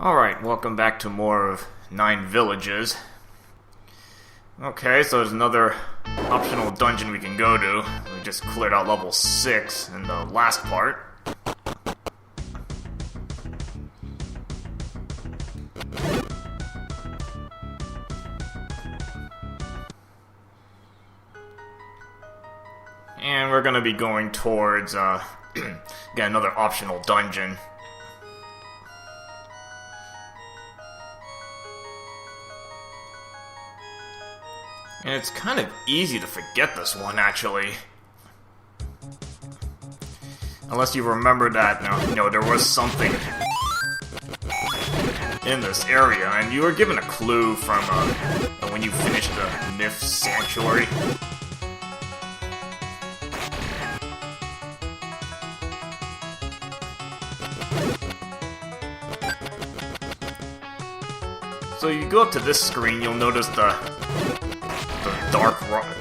Alright, welcome back to more of 9 Villages. Okay, so there's another optional dungeon we can go to. We just cleared out level 6 in the last part. And we're gonna be going towards, get another optional dungeon. And it's kind of easy to forget this one, actually. Unless you remember that, there was something in this area, and you were given a clue from, when you finished the Myth Sanctuary. So you go up to this screen, you'll notice the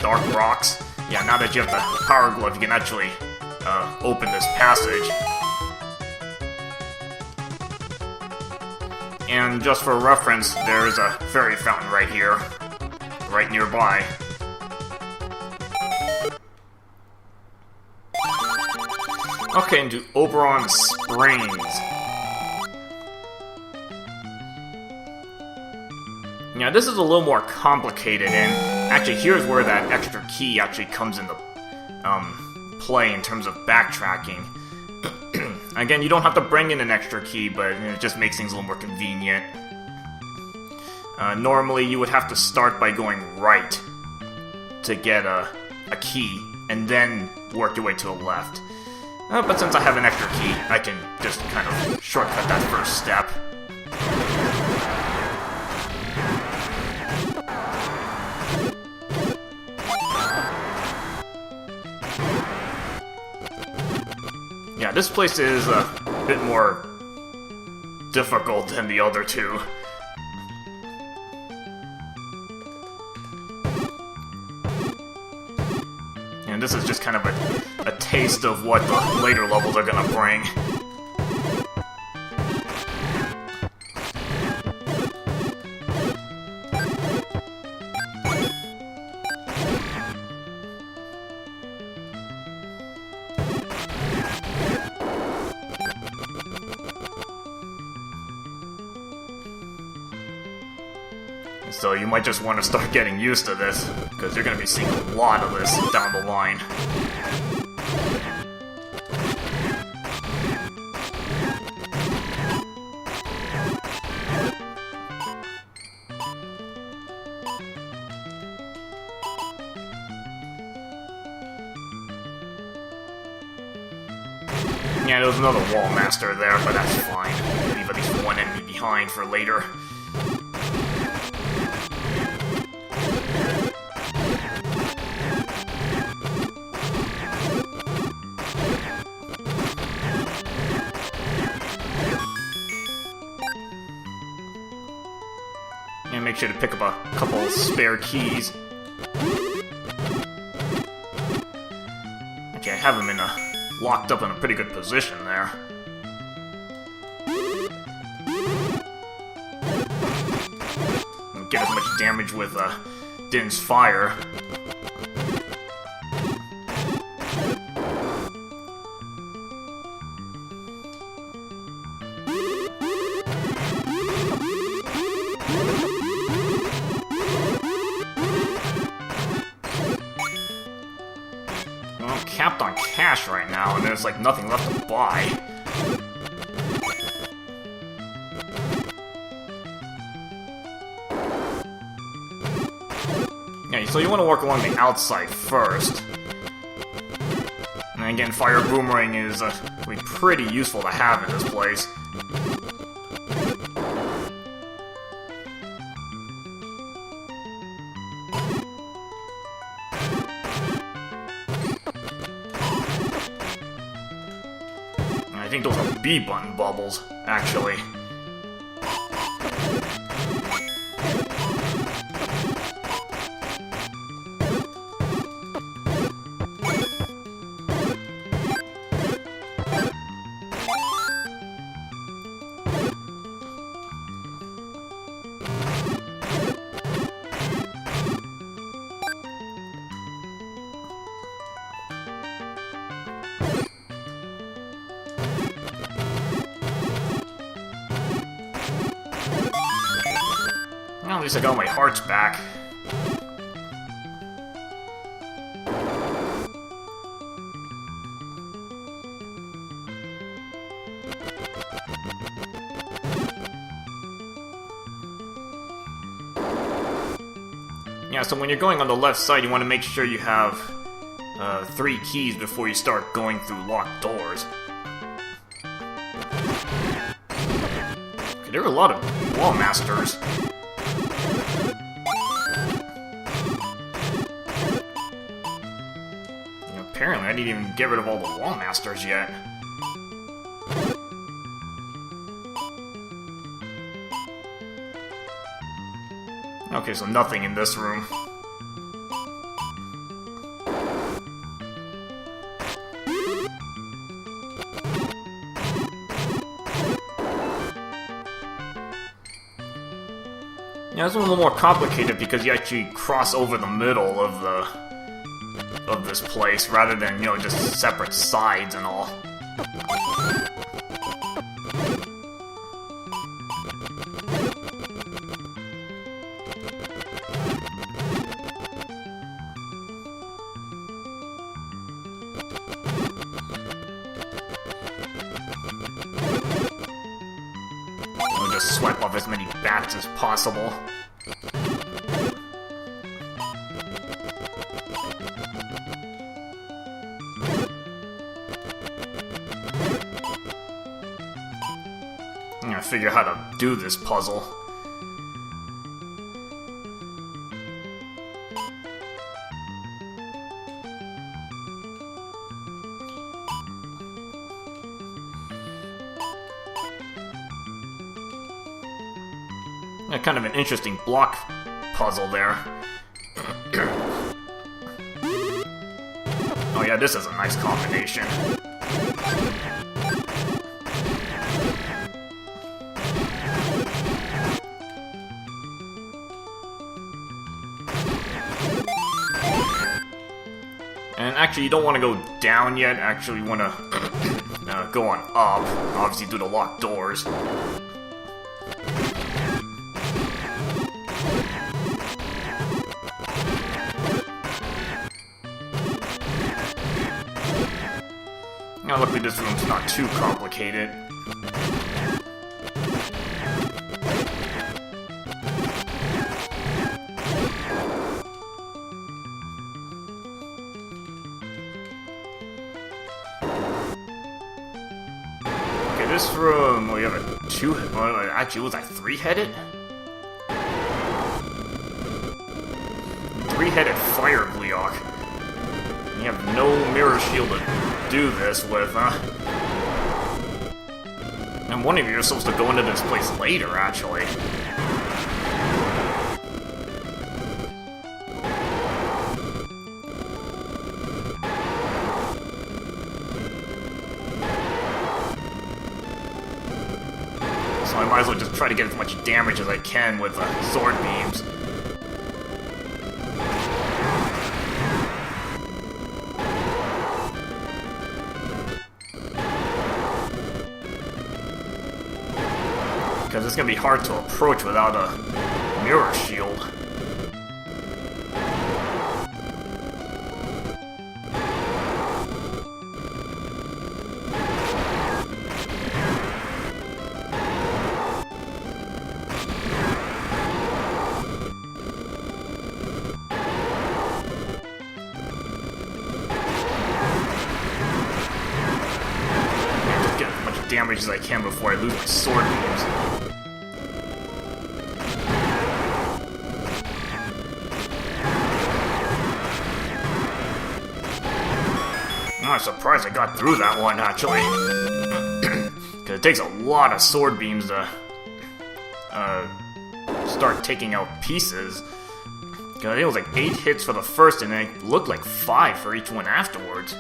dark rocks. Yeah, now that you have the power glove, you can actually open this passage. And just for reference, there's a fairy fountain right here, right nearby. Okay, into Oberon Springs. Now, this is a little more complicated, and actually here's where that extra key actually comes into play in terms of backtracking. Again, you don't have to bring in an extra key, but it just makes things a little more convenient. Normally, you would have to start by going right to get a key, and then work your way to the left. But since I have an extra key, I can just kind of shortcut that first step. Yeah, this place is a bit more difficult than the other two. And this is just kind of a taste of what the later levels are gonna bring. So you might just want to start getting used to this, because you're going to be seeing a lot of this down the line. Yeah, there was another wall master there, but that's fine. Leave at least one enemy behind for later. And make sure to pick up a couple spare keys. Okay, I have them locked up in a pretty good position there. Don't get as much damage with Din's fire. I'm capped on cash right now, and there's like nothing left to buy. Yeah, so you want to work along the outside first. And again, Fire Boomerang is pretty useful to have in this place. I think those are B-button bubbles, actually. Well, at least I got my hearts back. Yeah, so when you're going on the left side, you want to make sure you have 3 keys before you start going through locked doors. Okay, there are a lot of wall masters. Apparently, I didn't even get rid of all the wall masters yet. Okay, so nothing in this room. Yeah, it's a little more complicated because you actually cross over the middle of this place rather than, you know, just separate sides and all. I'll just swipe off as many bats as possible. I'm gonna figure out how to do this puzzle. Yeah, kind of an interesting block puzzle there. Oh yeah, this is a nice combination. And actually, you don't want to go down yet. Actually, you want to go on up. Obviously, through the locked doors. Now, luckily, this room's not too complicated. This room, we have a actually, was that 3-headed? 3-headed fire Gleok. You have no mirror shield to do this with, huh? And one of you are supposed to go into this place later, actually. I might as well just try to get as much damage as I can with sword beams. Because it's gonna be hard to approach without a mirror shield. Damage as I can before I lose my sword beams. I'm surprised I got through that one, actually. Because it takes a lot of sword beams to start taking out pieces. Because I think it was like 8 hits for the first, and it looked like 5 for each one afterwards.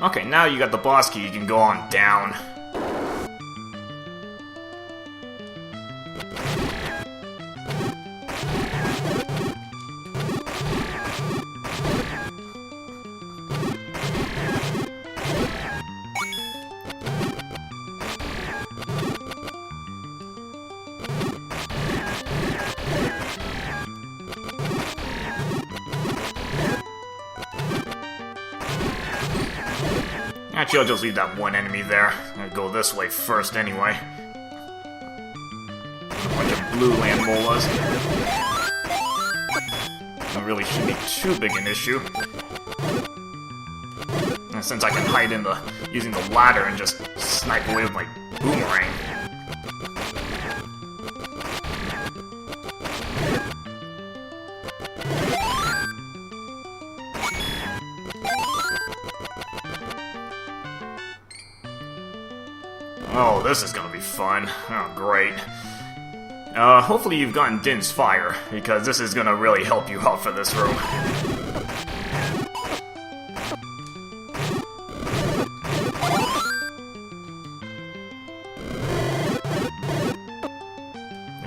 Okay, now you got the boss key, you can go on down. Actually, I'll just leave that one enemy there. I'm gonna go this way first anyway. A bunch of blue land molas. That really shouldn't be too big an issue. And since I can hide in using the ladder and just snipe away with my boomerang. Oh, this is gonna be fun. Oh, great. Hopefully you've gotten Din's Fire, because this is gonna really help you out for this room.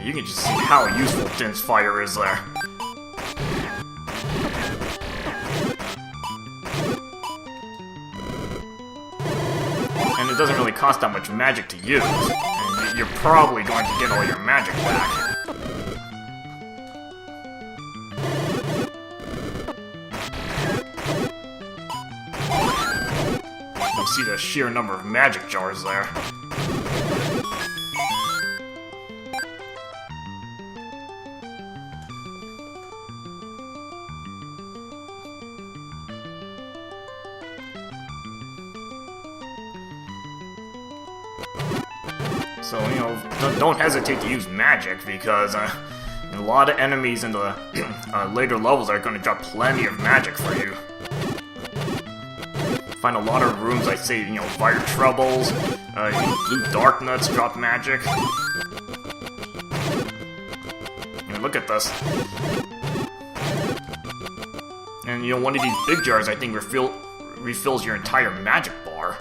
You can just see how useful Din's Fire is there. And it doesn't really cost that much magic to use, and you're probably going to get all your magic back. You see the sheer number of magic jars there. So, you know, don't hesitate to use magic, because a lot of enemies in the later levels are going to drop plenty of magic for you. Find a lot of rooms, I say, you know, fire troubles, blue dark nuts drop magic. You know, look at this. And, you know, one of these big jars, I think, refills your entire magic bar.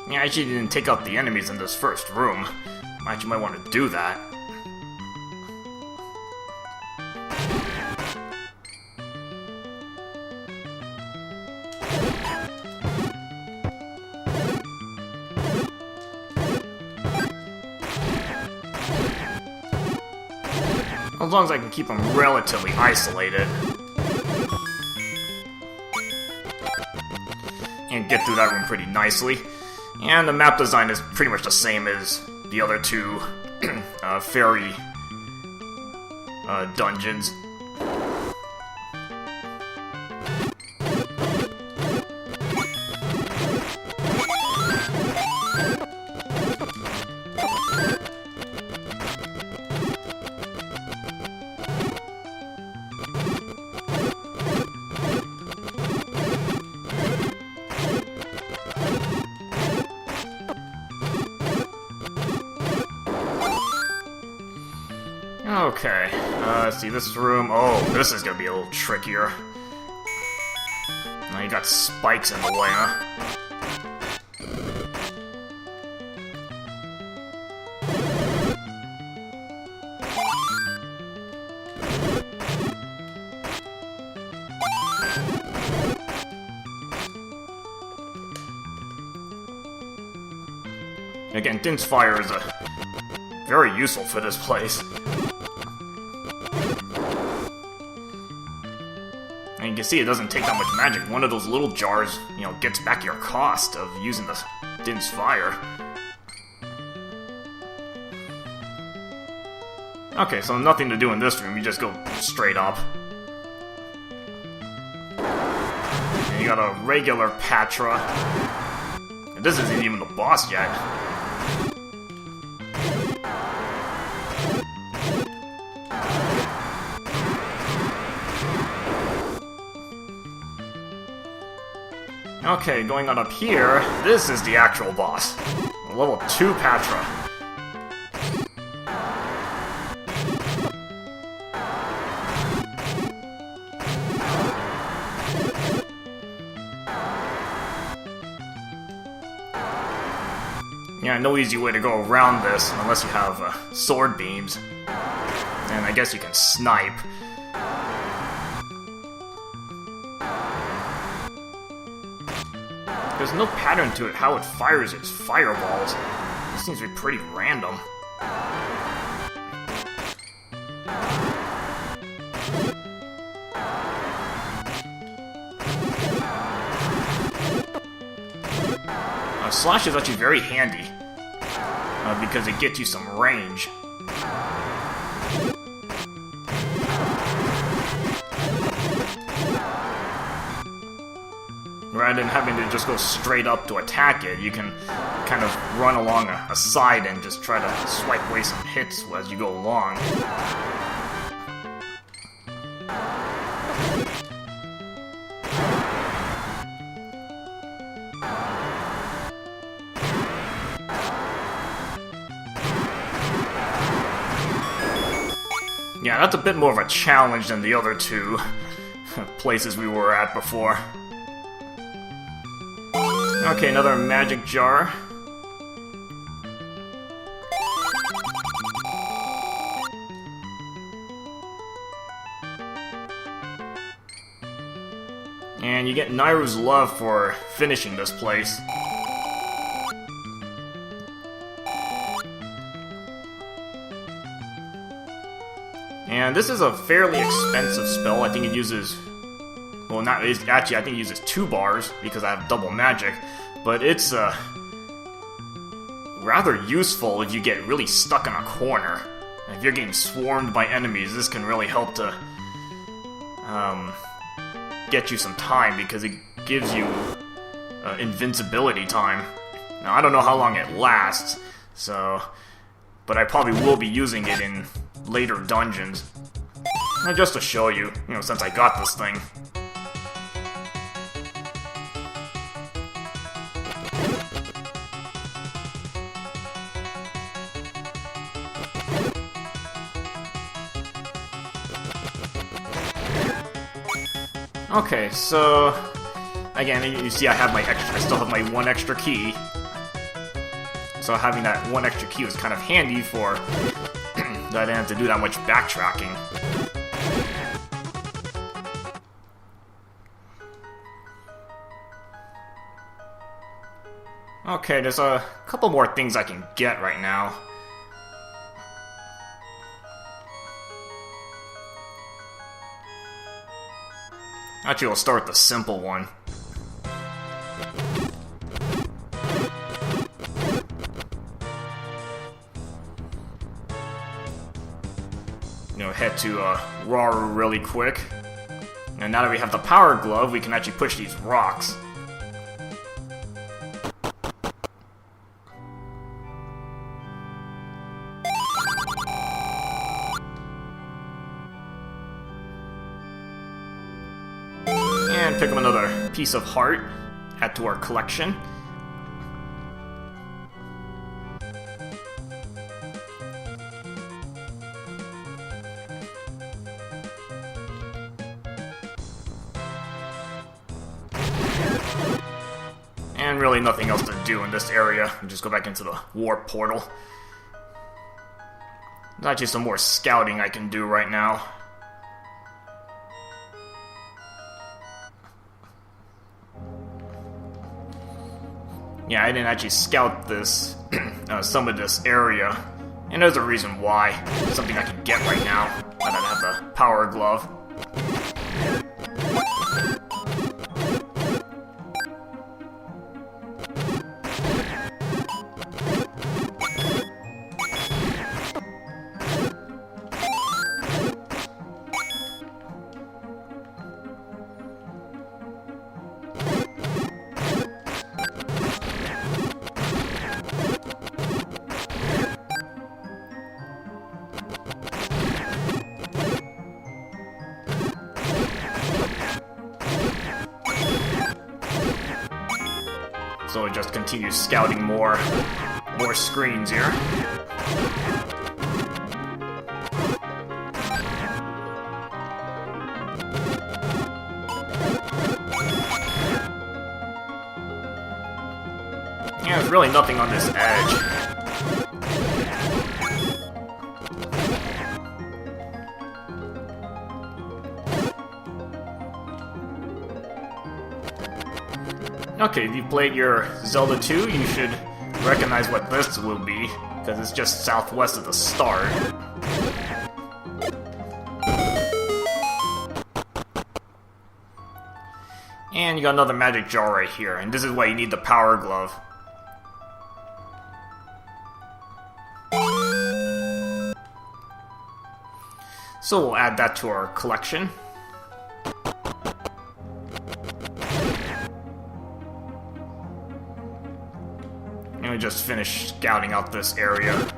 Yeah, I actually didn't take out the enemies in this first room. I actually might want to do that. As long as I can keep them relatively isolated. And get through that room pretty nicely. And the map design is pretty much the same as the other two fairy dungeons. Okay, let's see, this room. Oh, this is gonna be a little trickier. Now you got spikes in the way, huh? Again, Din's Fire is very useful for this place. And you can see it doesn't take that much magic. One of those little jars, you know, gets back your cost of using the Din's Fire. Okay, so nothing to do in this room, you just go straight up. And you got a regular Patra. And this isn't even the boss yet. Okay, going on up here, this is the actual boss. Level 2 Patra. Yeah, no easy way to go around this unless you have sword beams. And I guess you can snipe. There's no pattern to it how it fires its fireballs. It seems to be pretty random. Slash is actually very handy, because it gets you some range. Rather than having to just go straight up to attack it, you can kind of run along a side and just try to swipe away some hits as you go along. Yeah, that's a bit more of a challenge than the other two places we were at before. Okay, another magic jar. And you get Nairu's love for finishing this place. And this is a fairly expensive spell. I think it uses... Well, actually, I think it uses 2 bars, because I have double magic. But it's, rather useful if you get really stuck in a corner. If you're getting swarmed by enemies, this can really help to, get you some time, because it gives you, invincibility time. Now, I don't know how long it lasts, so... But I probably will be using it in later dungeons. Just to show you, since I got this thing. Okay, so... Again, you see I still have my 1 extra key. So having that 1 extra key was kind of handy for... that I didn't have to do that much backtracking. Okay, there's a couple more things I can get right now. Actually, we'll start with the simple one. Head to Raru really quick. And now that we have the power glove, we can actually push these rocks. And pick up another piece of heart. Add to our collection. And really nothing else to do in this area. We just go back into the warp portal. There's actually some more scouting I can do right now. Yeah, I didn't actually scout this, some of this area. And there's a reason why. It's something I can get right now. I don't have the power glove. So it just continues scouting more screens here. Yeah, there's really nothing on this edge. Okay, if you played your Zelda 2, you should recognize what this will be, because it's just southwest of the start. And you got another magic jar right here, and this is why you need the power glove. So we'll add that to our collection. And we just finished scouting out this area.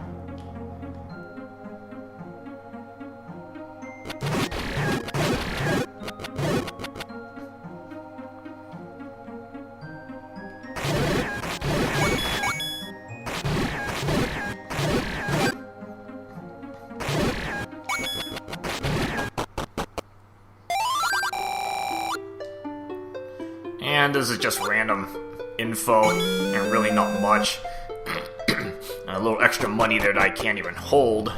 And this is just random info, and really not much. A little extra money there that I can't even hold.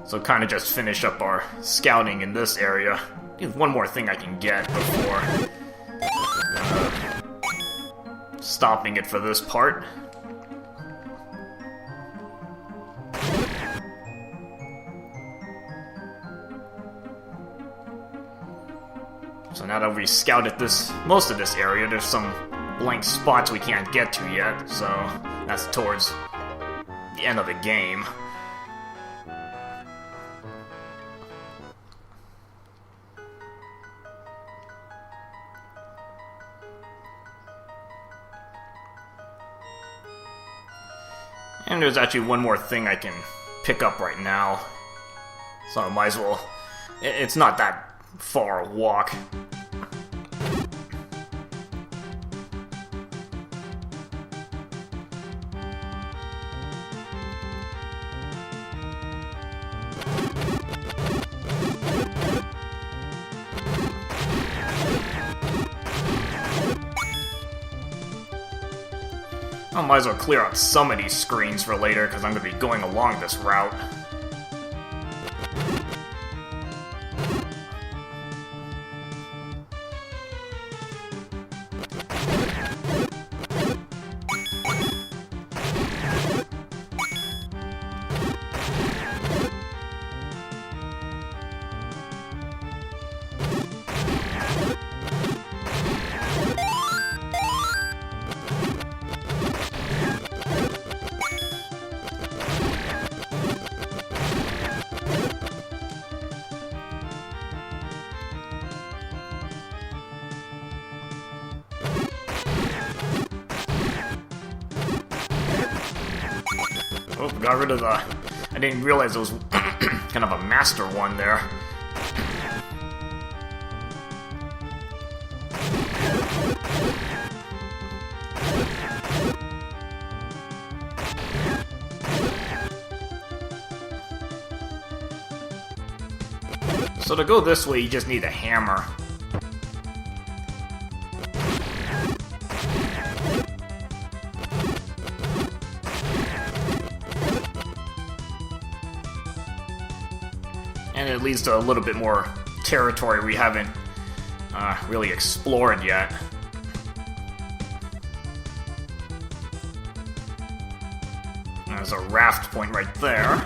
So kind of just finish up our scouting in this area. There's one more thing I can get before stopping it for this part. So now that we scouted most of this area, there's some blank spots we can't get to yet, so that's towards the end of the game. And there's actually one more thing I can pick up right now. So I might as well... It's not that far a walk. I might as well clear out some of these screens for later, because I'm going to be going along this route. Oh, got rid of the... I didn't realize it was kind of a master one there. So to go this way, you just need a hammer. And it leads to a little bit more territory we haven't really explored yet. There's a raft point right there.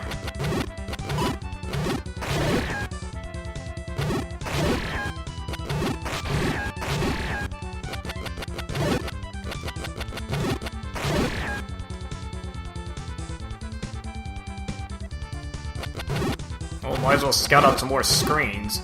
Well, might as well scout out some more screens.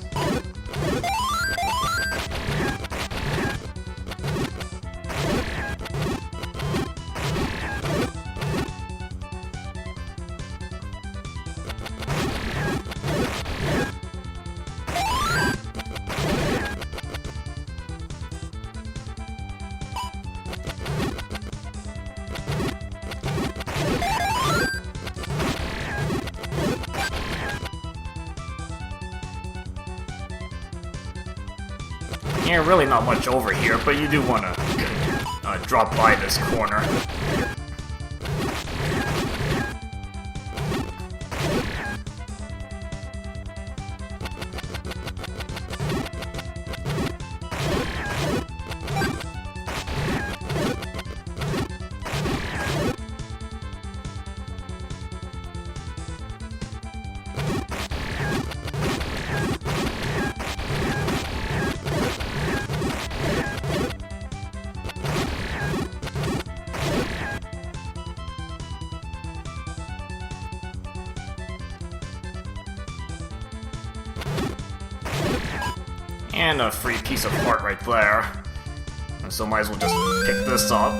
Yeah, really not much over here, but you do want to drop by this corner. And a free piece of heart right there. So might as well just pick this up.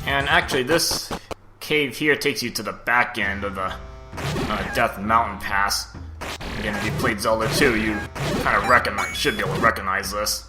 And actually, this cave here takes you to the back end of the Death Mountain Pass. Again, if you played Zelda 2, you kind of should be able to recognize this.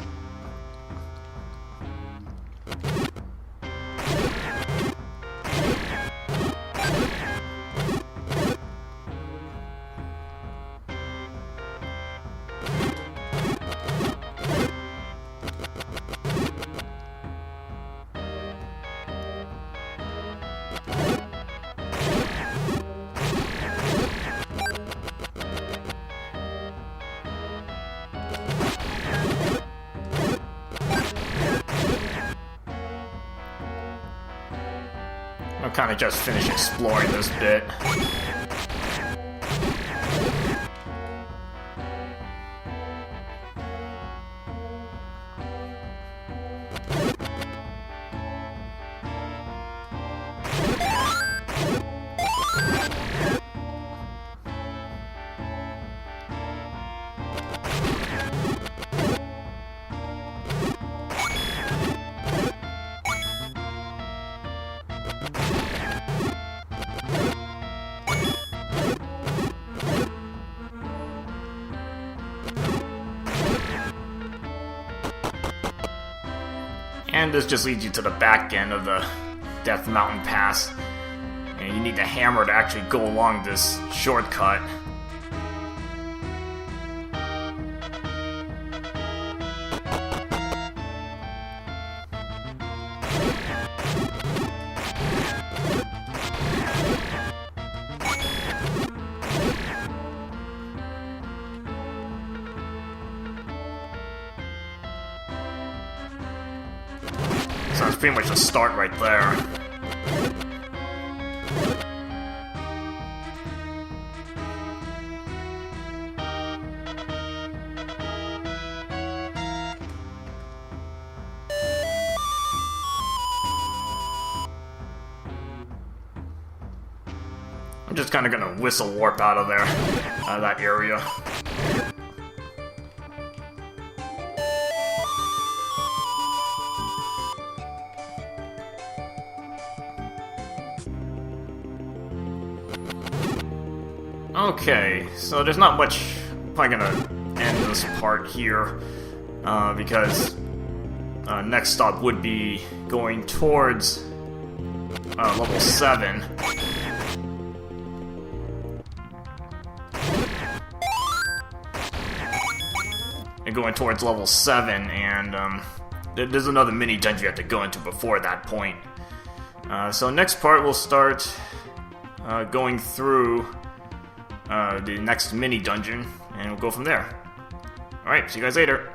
I'll kind of just finish exploring this bit. And this just leads you to the back end of the Death Mountain Pass. And you need the hammer to actually go along this shortcut. So that's pretty much the start right there. I'm just kind of gonna whistle warp out of there, out of that area. Okay, so there's not much. I'm probably gonna end this part here because next stop would be going towards level 7. And going towards level 7, and there's another mini dungeon you have to go into before that point. So next part we'll start going through the next mini dungeon, and we'll go from there. Alright, see you guys later.